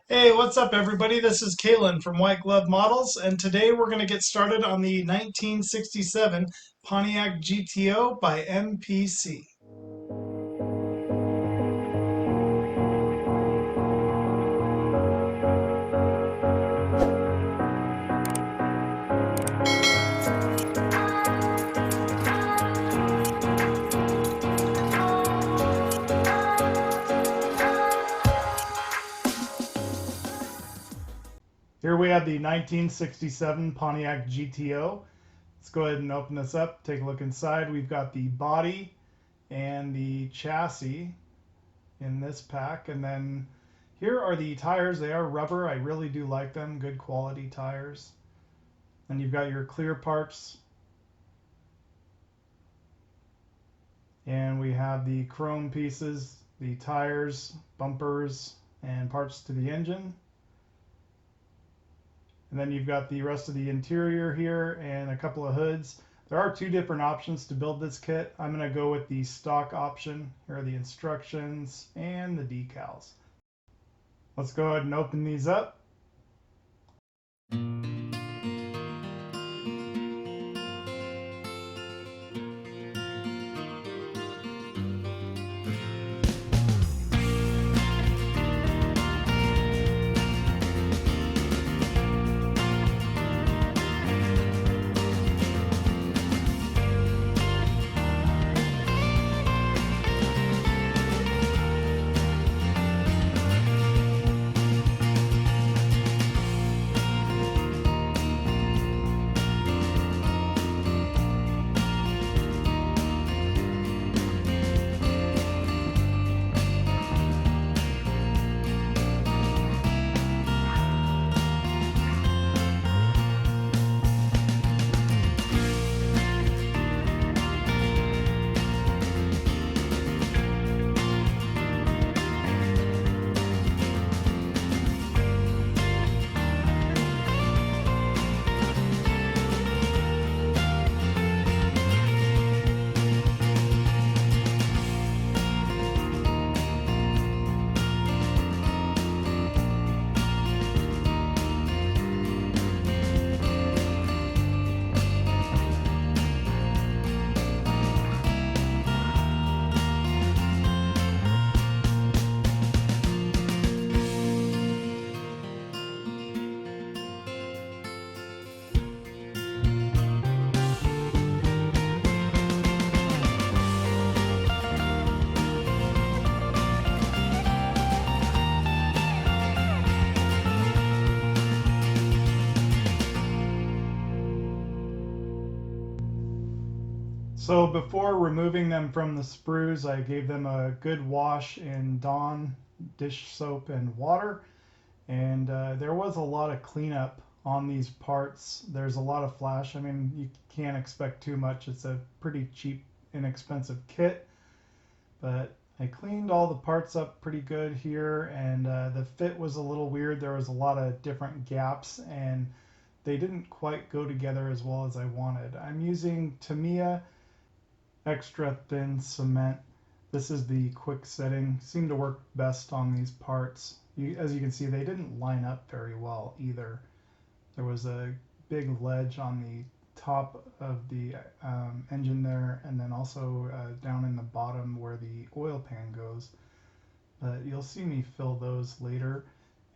Hey, what's up, everybody? This is Kalan from White Glove Models, and today we're going to get started on the 1967 Pontiac GTO by MPC. Here we have the 1967 Pontiac GTO. Let's go ahead and open this up, take a look inside. We've got the body and the chassis in this pack, and then here are the tires. They are rubber. I really do like them, good quality tires. And you've got your clear parts, and we have the chrome pieces, the tires, bumpers, and parts to the engine. And then you've got the rest of the interior here and a couple of hoods. There are two different options to build this kit. I'm going to go with the stock option. Here are the instructions and the decals. Let's go ahead and open these up. So before removing them from the sprues, I gave them a good wash in Dawn dish soap and water. And there was a lot of cleanup on these parts. There's a lot of flash. I mean, you can't expect too much. It's a pretty cheap, inexpensive kit. But I cleaned all the parts up pretty good here, and the fit was a little weird. There was a lot of different gaps, and they didn't quite go together as well as I wanted. I'm using Tamiya extra thin cement. This is the quick setting. Seemed to work best on these parts. As you can see, they didn't line up very well either. There was a big ledge on the top of the engine there, and then also down in the bottom where the oil pan goes. But you'll see me fill those later,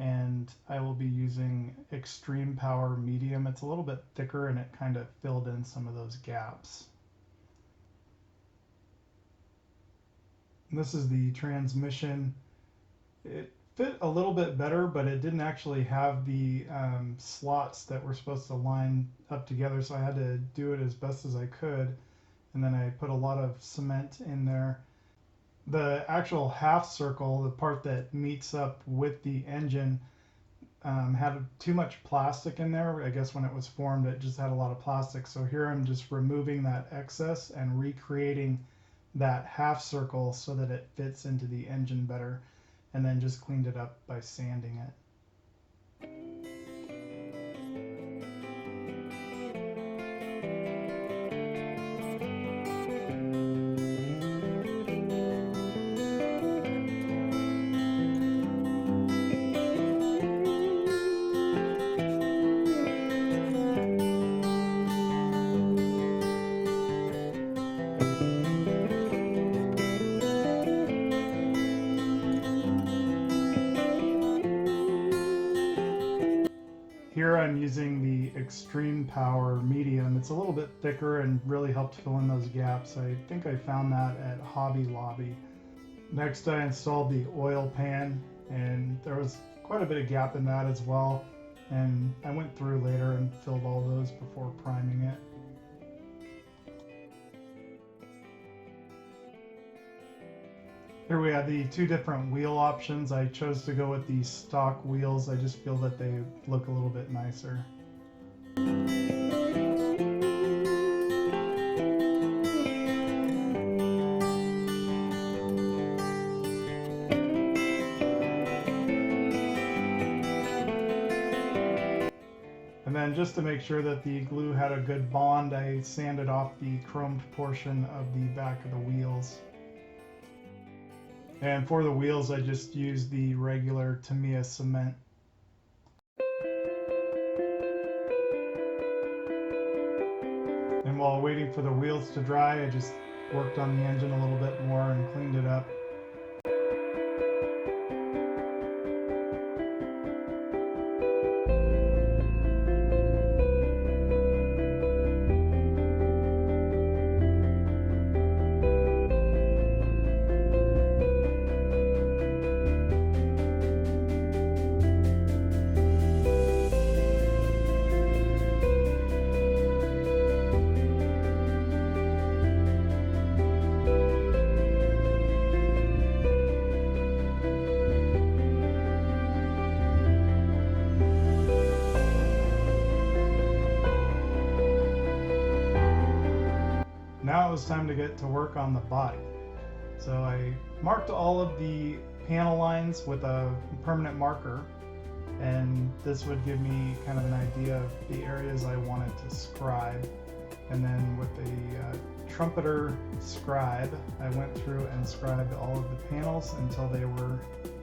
and I will be using extreme power medium. It's a little bit thicker, and it kind of filled in some of those gaps. And this is the transmission. It fit a little bit better, but it didn't actually have the slots that were supposed to line up together, so I had to do it as best as I could. And then I put a lot of cement in there. The actual half circle, the part that meets up with the engine, had too much plastic in there. I guess when it was formed, it just had a lot of plastic. So here I'm just removing that excess and recreating that half circle so that it fits into the engine better, and then just cleaned it up by sanding it. here I'm using the Extreme Power Medium. It's a little bit thicker and really helped fill in those gaps. I think I found that at Hobby Lobby. Next I installed the oil pan, and there was quite a bit of gap in that as well. And I went through later and filled all those before priming it. Here we have the two different wheel options. I chose to go with the stock wheels. I just feel that they look a little bit nicer. And then just to make sure that the glue had a good bond, I sanded off the chromed portion of the back of the wheels. And for the wheels, I just used the regular Tamiya cement. And while waiting for the wheels to dry, I just worked on the engine a little bit more and cleaned it up. Now it was time to get to work on the body. So I marked all of the panel lines with a permanent marker, and this would give me kind of an idea of the areas I wanted to scribe. And then with a trumpeter scribe, I went through and scribed all of the panels until they were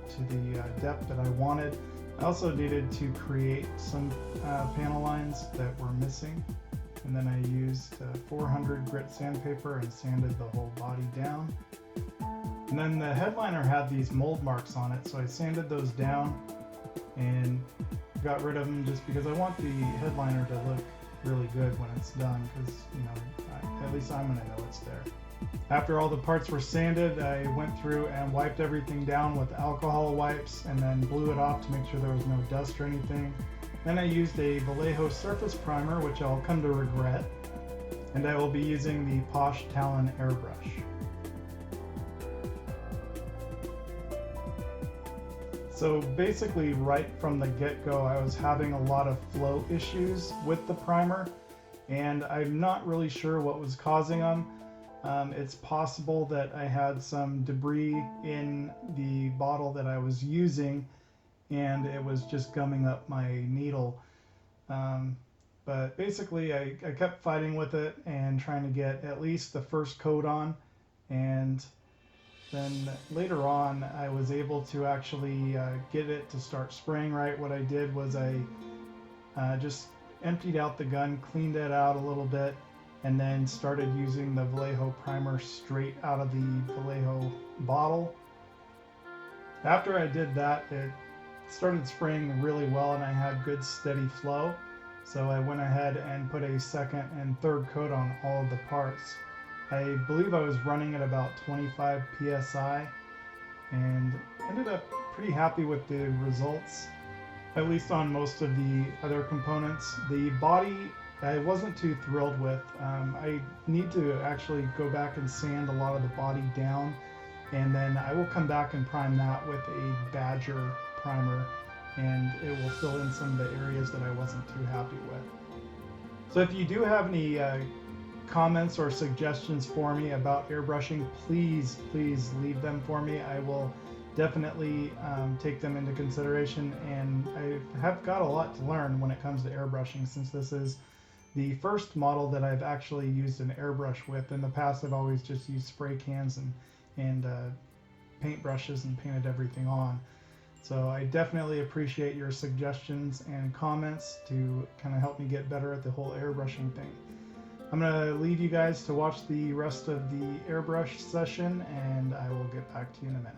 to the depth that I wanted. I also needed to create some panel lines that were missing. And then I used 400 grit sandpaper and sanded the whole body down. And then the headliner had these mold marks on it, so I sanded those down and got rid of them just because I want the headliner to look really good when it's done, because, you know, at least I'm going to know it's there. After all the parts were sanded, I went through and wiped everything down with alcohol wipes and then blew it off to make sure there was no dust or anything. Then I used a Vallejo surface primer, which I'll come to regret, and I will be using the Posh Talon airbrush. So basically right from the get-go I was having a lot of flow issues with the primer, and I'm not really sure what was causing them. It's possible that I had some debris in the bottle that I was using, and it was just gumming up my needle. But basically I kept fighting with it and trying to get at least the first coat on, and then later on I was able to actually get it to start spraying right. What I did was I just emptied out the gun, cleaned it out a little bit, and then started using the Vallejo primer straight out of the Vallejo bottle. After I did that, it started spraying really well and I had good steady flow, so I went ahead and put a second and third coat on all of the parts. I believe I was running at about 25 psi and ended up pretty happy with the results, at least on most of the other components. The body I wasn't too thrilled with. I need to actually go back and sand a lot of the body down, and then I will come back and prime that with a Badger primer, and it will fill in some of the areas that I wasn't too happy with. So if you do have any comments or suggestions for me about airbrushing, please leave them for me. I will definitely take them into consideration, and I have got a lot to learn when it comes to airbrushing, since this is the first model that I've actually used an airbrush with. In the past I've always just used spray cans and paint brushes and painted everything on. So I definitely appreciate your suggestions and comments to kind of help me get better at the whole airbrushing thing. I'm going to leave you guys to watch the rest of the airbrush session, and I will get back to you in a minute.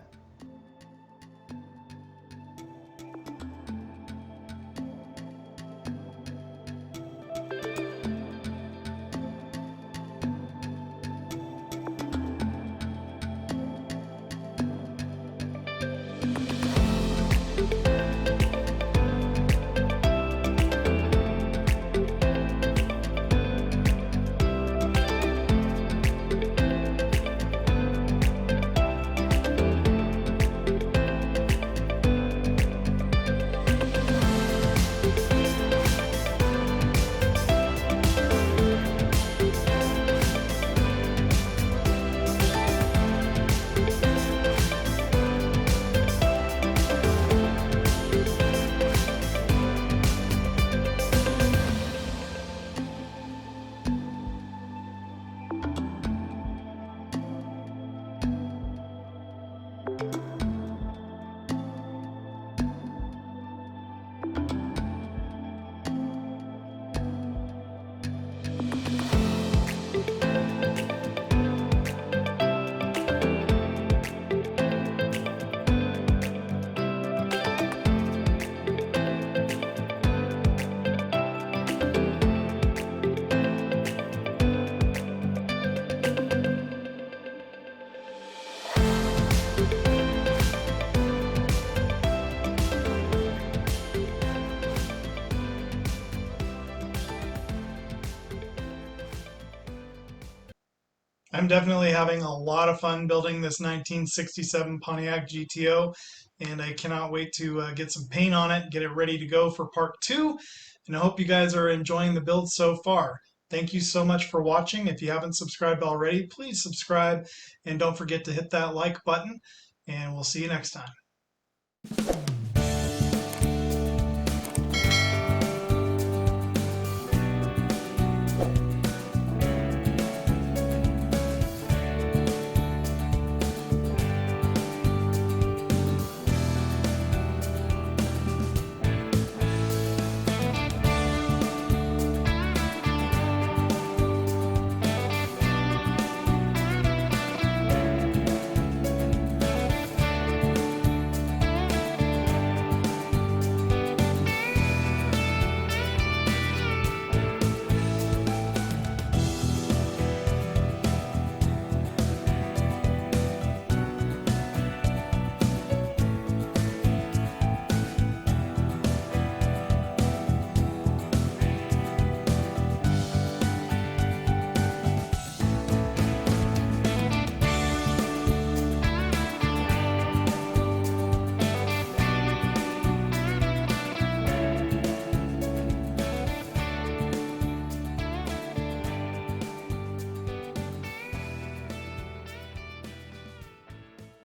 I'm definitely having a lot of fun building this 1967 Pontiac GTO, and I cannot wait to get some paint on it, get it ready to go for part two. And I hope you guys are enjoying the build so far. Thank you so much for watching. If you haven't subscribed already, please subscribe and don't forget to hit that like button, and we'll see you next time.